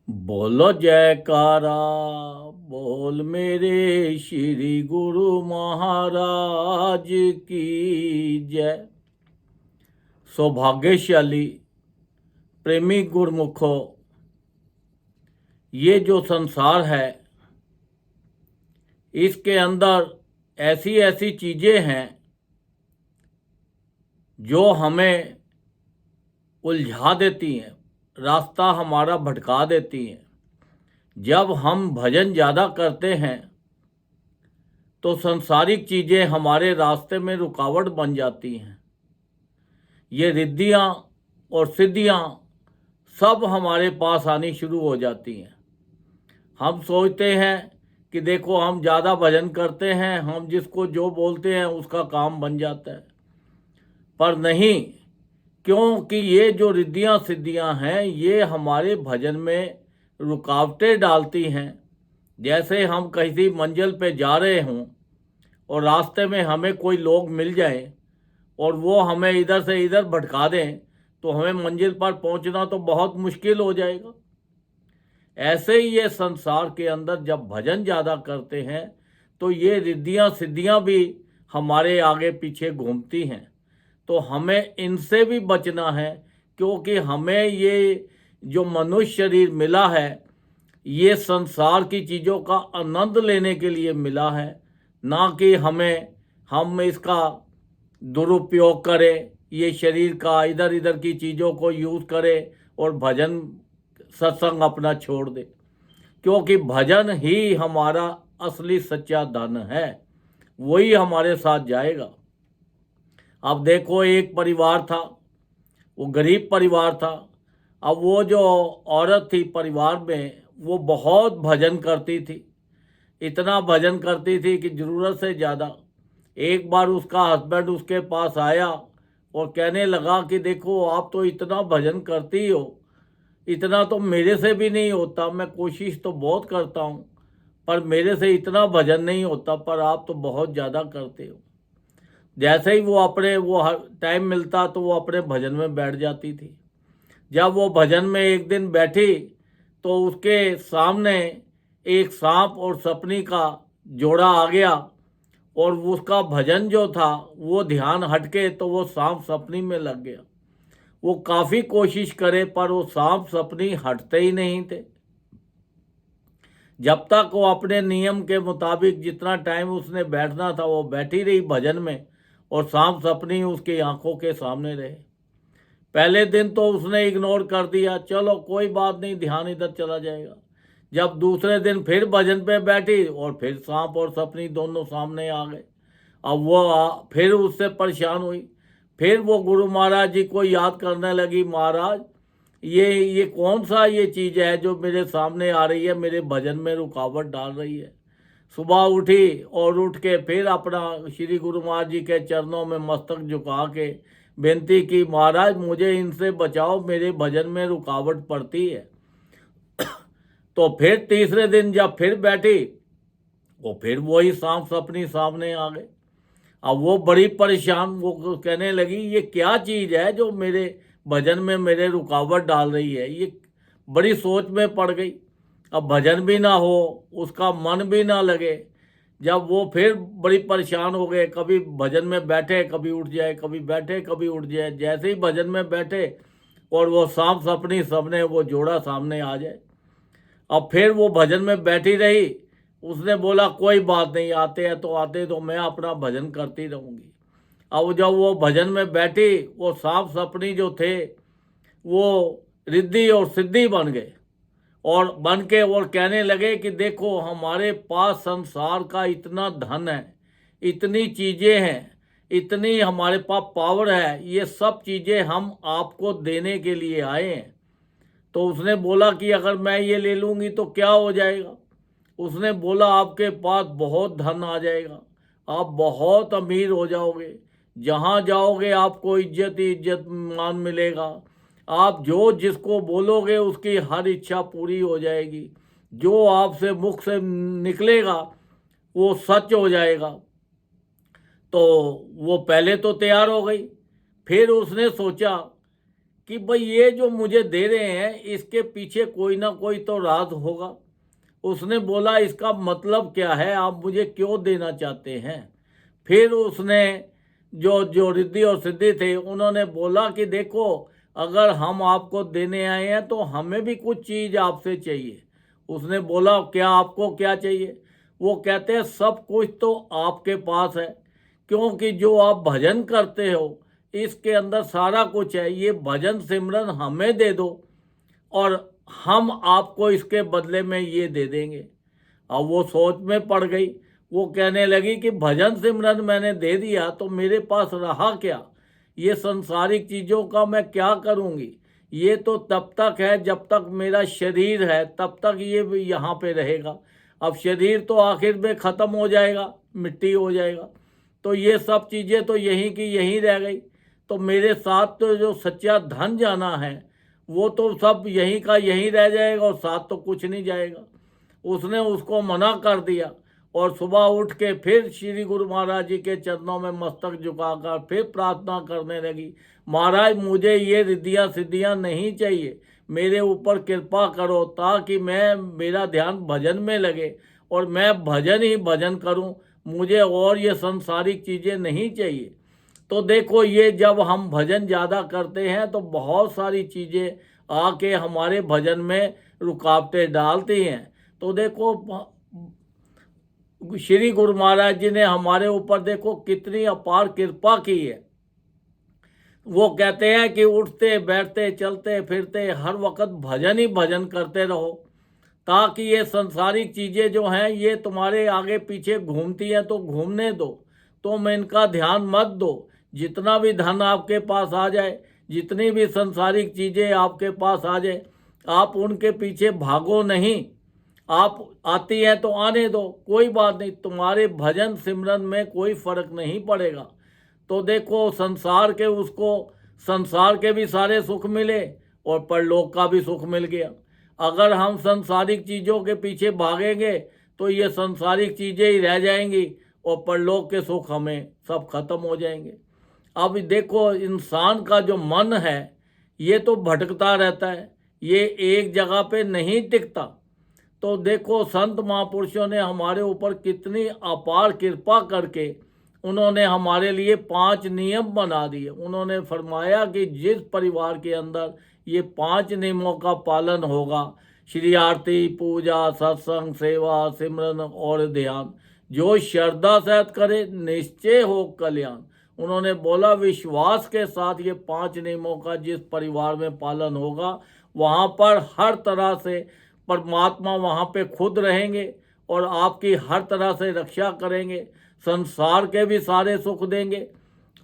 बोलो जयकारा, बोल मेरे श्री गुरु महाराज की जय। सौभाग्यशाली प्रेमी गुरमुखो, ये जो संसार है इसके अंदर ऐसी ऐसी चीज़ें हैं जो हमें उलझा देती हैं, रास्ता हमारा भटका देती हैं। जब हम भजन ज़्यादा करते हैं तो संसारिक चीज़ें हमारे रास्ते में रुकावट बन जाती हैं। ये रिद्धियाँ और सिद्धियाँ सब हमारे पास आनी शुरू हो जाती हैं। हम सोचते हैं कि देखो हम ज़्यादा भजन करते हैं, हम जिसको जो बोलते हैं उसका काम बन जाता है, पर नहीं। क्योंकि ये जो रिद्धियाँ सिद्धियाँ हैं ये हमारे भजन में रुकावटें डालती हैं। जैसे हम किसी मंजिल पे जा रहे हों और रास्ते में हमें कोई लोग मिल जाएं और वो हमें इधर से इधर भटका दें तो हमें मंजिल पर पहुंचना तो बहुत मुश्किल हो जाएगा। ऐसे ही ये संसार के अंदर जब भजन ज़्यादा करते हैं तो ये रिद्धियाँ सिद्धियाँ भी हमारे आगे पीछे घूमती हैं। तो हमें इनसे भी बचना है, क्योंकि हमें ये जो मनुष्य शरीर मिला है ये संसार की चीज़ों का आनंद लेने के लिए मिला है, ना कि हम इसका दुरुपयोग करें, ये शरीर का इधर इधर की चीज़ों को यूज़ करें और भजन सत्संग अपना छोड़ दे। क्योंकि भजन ही हमारा असली सच्चा धन है, वही हमारे साथ जाएगा। अब देखो एक परिवार था, वो गरीब परिवार था। अब वो जो औरत थी परिवार में वो बहुत भजन करती थी, इतना भजन करती थी कि ज़रूरत से ज़्यादा। एक बार उसका हस्बैंड उसके पास आया और कहने लगा कि देखो आप तो इतना भजन करती हो, इतना तो मेरे से भी नहीं होता, मैं कोशिश तो बहुत करता हूँ पर मेरे से इतना भजन नहीं होता, पर आप तो बहुत ज़्यादा करते हो। जैसे ही वो हर टाइम मिलता तो वो अपने भजन में बैठ जाती थी। जब वो भजन में एक दिन बैठी तो उसके सामने एक सांप और सपनी का जोड़ा आ गया और उसका भजन जो था वो ध्यान हटके तो वो सांप सपनी में लग गया। वो काफ़ी कोशिश करे पर वो सांप सपनी हटते ही नहीं थे। जब तक वो अपने नियम के मुताबिक जितना टाइम उसने बैठना था वो बैठी रही भजन में और सांप सपनी उसकी आंखों के सामने रहे। पहले दिन तो उसने इग्नोर कर दिया, चलो कोई बात नहीं, ध्यान इधर चला जाएगा। जब दूसरे दिन फिर भजन पे बैठी और फिर सांप और सपनी दोनों सामने आ गए। अब फिर उससे परेशान हुई। फिर वो गुरु महाराज जी को याद करने लगी, महाराज ये कौन सा ये चीज़ है जो मेरे सामने आ रही है, मेरे भजन में रुकावट डाल रही है। सुबह उठी और उठ के फिर अपना श्री गुरु महाराज जी के चरणों में मस्तक झुका के बेनती की, महाराज मुझे इनसे बचाओ, मेरे भजन में रुकावट पड़ती है। तो फिर तीसरे दिन जब फिर बैठी वो फिर वही सांप सपनी सामने आ गए। अब वो बड़ी परेशान, वो कहने लगी ये क्या चीज़ है जो मेरे भजन में मेरे रुकावट डाल रही है। ये बड़ी सोच में पड़ गई। अब भजन भी ना हो, उसका मन भी ना लगे। जब वो फिर बड़ी परेशान हो गए, कभी भजन में बैठे कभी उठ जाए, कभी बैठे कभी उठ जाए। जैसे ही भजन में बैठे और वो सांप सपनी सबने वो जोड़ा सामने आ जाए। अब फिर वो भजन में बैठी रही। उसने बोला कोई बात नहीं, आते हैं तो आते, तो मैं अपना भजन करती रहूँगी। अब जब वो भजन में बैठी वो सांप सपनी जो थे वो रिद्धि और सिद्धि बन गए और बन के और कहने लगे कि देखो हमारे पास संसार का इतना धन है, इतनी चीज़ें हैं, इतनी हमारे पास पावर है, ये सब चीज़ें हम आपको देने के लिए आए हैं। तो उसने बोला कि अगर मैं ये ले लूँगी तो क्या हो जाएगा। उसने बोला आपके पास बहुत धन आ जाएगा, आप बहुत अमीर हो जाओगे, जहाँ जाओगे आपको इज्जत ही इज्जत मान मिलेगा, आप जो जिसको बोलोगे उसकी हर इच्छा पूरी हो जाएगी, जो आपसे मुख से निकलेगा वो सच हो जाएगा। तो वो पहले तो तैयार हो गई। फिर उसने सोचा कि भाई ये जो मुझे दे रहे हैं इसके पीछे कोई ना कोई तो राज होगा। उसने बोला इसका मतलब क्या है, आप मुझे क्यों देना चाहते हैं। फिर उसने जो जो रिद्धि और सिद्धि थे उन्होंने बोला कि देखो, अगर हम आपको देने आए हैं तो हमें भी कुछ चीज़ आपसे चाहिए। उसने बोला क्या, आपको क्या चाहिए। वो कहते हैं सब कुछ तो आपके पास है, क्योंकि जो आप भजन करते हो इसके अंदर सारा कुछ है। ये भजन सिमरन हमें दे दो और हम आपको इसके बदले में ये दे देंगे। अब वो सोच में पड़ गई। वो कहने लगी कि भजन सिमरन मैंने दे दिया तो मेरे पास रहा क्या, ये संसारिक चीज़ों का मैं क्या करूँगी। ये तो तब तक है जब तक मेरा शरीर है, तब तक ये भी यहाँ पे रहेगा। अब शरीर तो आखिर में ख़त्म हो जाएगा, मिट्टी हो जाएगा, तो ये सब चीज़ें तो यहीं की यहीं रह गई। तो मेरे साथ तो जो सच्चा धन जाना है वो तो सब यहीं का यहीं रह जाएगा और साथ तो कुछ नहीं जाएगा। उसने उसको मना कर दिया और सुबह उठ के फिर श्री गुरु महाराज जी के चरणों में मस्तक झुकाकर फिर प्रार्थना करने लगी, महाराज मुझे ये रिद्धियाँ सिद्धियाँ नहीं चाहिए, मेरे ऊपर कृपा करो ताकि मेरा ध्यान भजन में लगे और मैं भजन ही भजन करूं, मुझे और ये संसारिक चीज़ें नहीं चाहिए। तो देखो, ये जब हम भजन ज़्यादा करते हैं तो बहुत सारी चीज़ें आके हमारे भजन में रुकावटें डालती हैं। तो देखो, श्री गुरु महाराज जी ने हमारे ऊपर देखो कितनी अपार कृपा की है। वो कहते हैं कि उठते बैठते चलते फिरते हर वक्त भजन ही भजन करते रहो, ताकि ये संसारिक चीज़ें जो हैं ये तुम्हारे आगे पीछे घूमती हैं तो घूमने दो, तुम इनका ध्यान मत दो। जितना भी धन आपके पास आ जाए, जितनी भी संसारिक चीज़ें आपके पास आ जाए, आप उनके पीछे भागो नहीं। आप आती हैं तो आने दो, कोई बात नहीं, तुम्हारे भजन सिमरन में कोई फर्क नहीं पड़ेगा। तो देखो, संसार के भी सारे सुख मिले और परलोक का भी सुख मिल गया। अगर हम संसारिक चीज़ों के पीछे भागेंगे तो ये संसारिक चीज़ें ही रह जाएंगी और परलोक के सुख हमें सब खत्म हो जाएंगे। अब देखो, इंसान का जो मन है ये तो भटकता रहता है, ये एक जगह पे नहीं टिकता। तो देखो, संत महापुरुषों ने हमारे ऊपर कितनी अपार कृपा करके उन्होंने हमारे लिए 5 नियम बना दिए। उन्होंने फरमाया कि जिस परिवार के अंदर ये 5 नियमों का पालन होगा, श्री आरती पूजा सत्संग सेवा सिमरन और ध्यान, जो श्रद्धा सहित करे निश्चय हो कल्याण। उन्होंने बोला विश्वास के साथ ये 5 नियमों का जिस परिवार में पालन होगा, वहाँ पर हर तरह से परमात्मा वहाँ पे खुद रहेंगे और आपकी हर तरह से रक्षा करेंगे। संसार के भी सारे सुख देंगे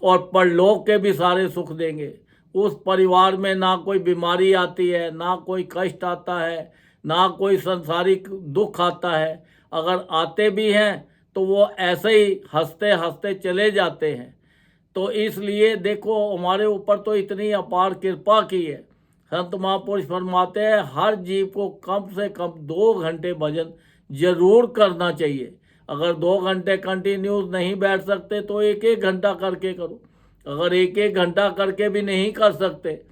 और परलोक के भी सारे सुख देंगे। उस परिवार में ना कोई बीमारी आती है, ना कोई कष्ट आता है, ना कोई संसारिक दुख आता है। अगर आते भी हैं तो वो ऐसे ही हंसते हंसते चले जाते हैं। तो इसलिए देखो, हमारे ऊपर तो इतनी अपार कृपा की है। संत महापुरुष फरमाते हैं हर जीव को कम से कम 2 घंटे भजन जरूर करना चाहिए। अगर 2 घंटे कंटिन्यूस नहीं बैठ सकते तो 1-1 घंटा करके करो। अगर 1-1 घंटा करके भी नहीं कर सकते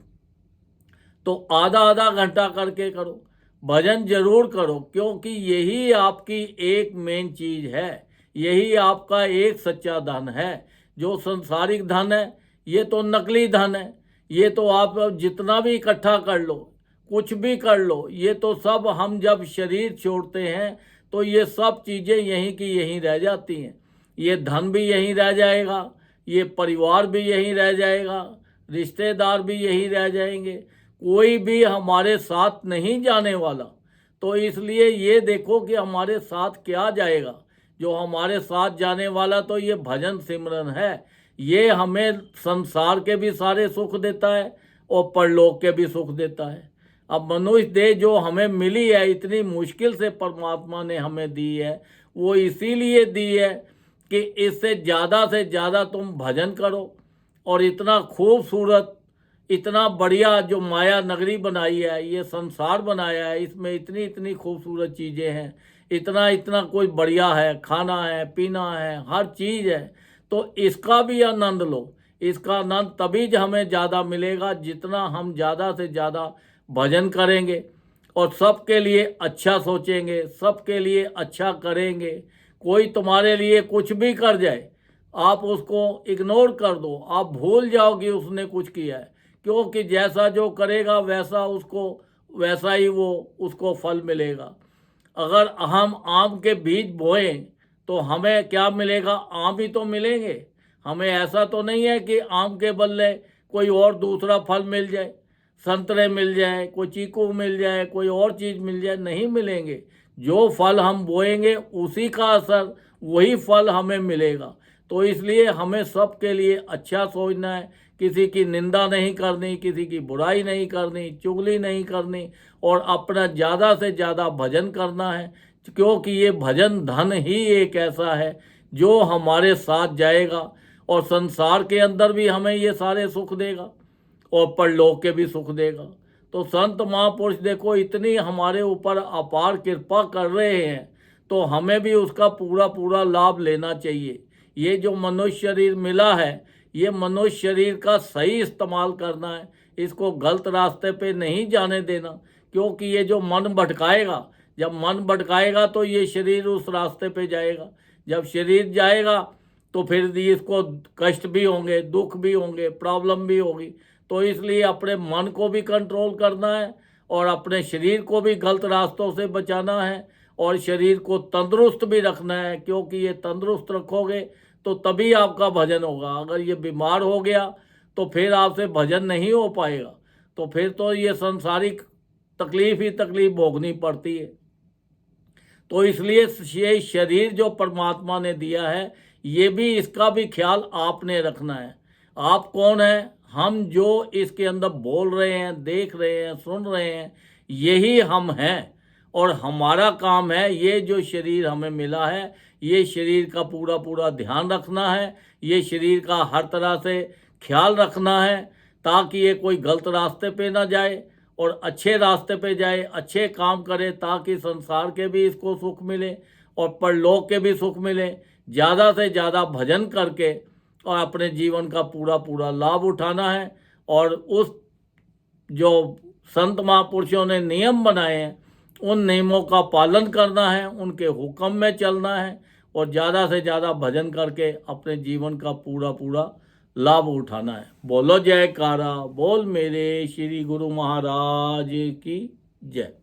तो आधा-आधा घंटा करके करो। भजन जरूर करो, क्योंकि यही आपकी एक मेन चीज है, यही आपका एक सच्चा धन है। जो संसारिक धन है ये तो नकली धन है, ये तो आप जितना भी इकट्ठा कर लो, कुछ भी कर लो, ये तो सब हम जब शरीर छोड़ते हैं तो ये सब चीज़ें यहीं की यहीं रह जाती हैं। ये धन भी यहीं रह जाएगा, ये परिवार भी यहीं रह जाएगा, रिश्तेदार भी यहीं रह जाएंगे, कोई भी हमारे साथ नहीं जाने वाला। तो इसलिए ये देखो कि हमारे साथ क्या जाएगा। जो हमारे साथ जाने वाला तो ये भजन सिमरन है। ये हमें संसार के भी सारे सुख देता है और परलोक के भी सुख देता है। अब मनुष्य देह जो हमें मिली है, इतनी मुश्किल से परमात्मा ने हमें दी है, वो इसीलिए दी है कि इससे से ज़्यादा तुम भजन करो। और इतना खूबसूरत, इतना बढ़िया जो माया नगरी बनाई है, ये संसार बनाया है, इसमें इतनी इतनी खूबसूरत चीज़ें हैं, इतना इतना कोई बढ़िया है, खाना है पीना है, हर चीज़ है। तो इसका भी आनंद लो, इसका आनंद तभी हमें ज़्यादा मिलेगा जितना हम ज़्यादा से ज़्यादा भजन करेंगे और सबके लिए अच्छा सोचेंगे, सबके लिए अच्छा करेंगे। कोई तुम्हारे लिए कुछ भी कर जाए, आप उसको इग्नोर कर दो, आप भूल जाओ कि उसने कुछ किया है, क्योंकि जैसा जो करेगा वैसा ही वो उसको फल मिलेगा। अगर हम आम के बीज बोएं तो हमें क्या मिलेगा? आम ही तो मिलेंगे। हमें ऐसा तो नहीं है कि आम के बदले कोई और दूसरा फल मिल जाए, संतरे मिल जाए, कोई चीकू मिल जाए, कोई और चीज़ मिल जाए, नहीं मिलेंगे। जो फल हम बोएंगे उसी का असर, वही फल हमें मिलेगा। तो इसलिए हमें सबके लिए अच्छा सोचना है, किसी की निंदा नहीं करनी, किसी की बुराई नहीं करनी, चुगली नहीं करनी और अपना ज़्यादा से ज़्यादा भजन करना है, क्योंकि ये भजन धन ही एक ऐसा है जो हमारे साथ जाएगा और संसार के अंदर भी हमें ये सारे सुख देगा और परलोक के भी सुख देगा। तो संत महापुरुष देखो इतनी हमारे ऊपर अपार कृपा कर रहे हैं, तो हमें भी उसका पूरा पूरा लाभ लेना चाहिए। ये जो मनुष्य शरीर मिला है, ये मनुष्य शरीर का सही इस्तेमाल करना है, इसको गलत रास्ते पे नहीं जाने देना, क्योंकि ये जो मन भटकाएगा, जब मन भटकाएगा तो ये शरीर उस रास्ते पे जाएगा। जब शरीर जाएगा तो फिर इसको कष्ट भी होंगे, दुख भी होंगे, प्रॉब्लम भी होगी। तो इसलिए अपने मन को भी कंट्रोल करना है और अपने शरीर को भी गलत रास्तों से बचाना है और शरीर को तंदुरुस्त भी रखना है, क्योंकि ये तंदुरुस्त रखोगे तो तभी आपका भजन होगा। अगर ये बीमार हो गया तो फिर आपसे भजन नहीं हो पाएगा, तो फिर तो ये सांसारिक तकलीफ ही तकलीफ भोगनी पड़ती है। तो इसलिए ये शरीर जो परमात्मा ने दिया है, ये भी, इसका भी ख्याल आपने रखना है। आप कौन है? हम जो इसके अंदर बोल रहे हैं, देख रहे हैं, सुन रहे हैं, यही हम हैं। और हमारा काम है ये जो शरीर हमें मिला है, ये शरीर का पूरा पूरा ध्यान रखना है, ये शरीर का हर तरह से ख्याल रखना है, ताकि ये कोई गलत रास्ते पे ना जाए और अच्छे रास्ते पे जाए, अच्छे काम करे, ताकि संसार के भी इसको सुख मिले और परलोक के भी सुख मिले। ज़्यादा से ज़्यादा भजन करके और अपने जीवन का पूरा पूरा लाभ उठाना है और उस जो संत महापुरुषों ने नियम बनाए हैं, उन नियमों का पालन करना है, उनके हुक्म में चलना है और ज़्यादा से ज़्यादा भजन करके अपने जीवन का पूरा पूरा लाभ उठाना है। बोलो जयकारा, बोल मेरे श्री गुरु महाराज की जय।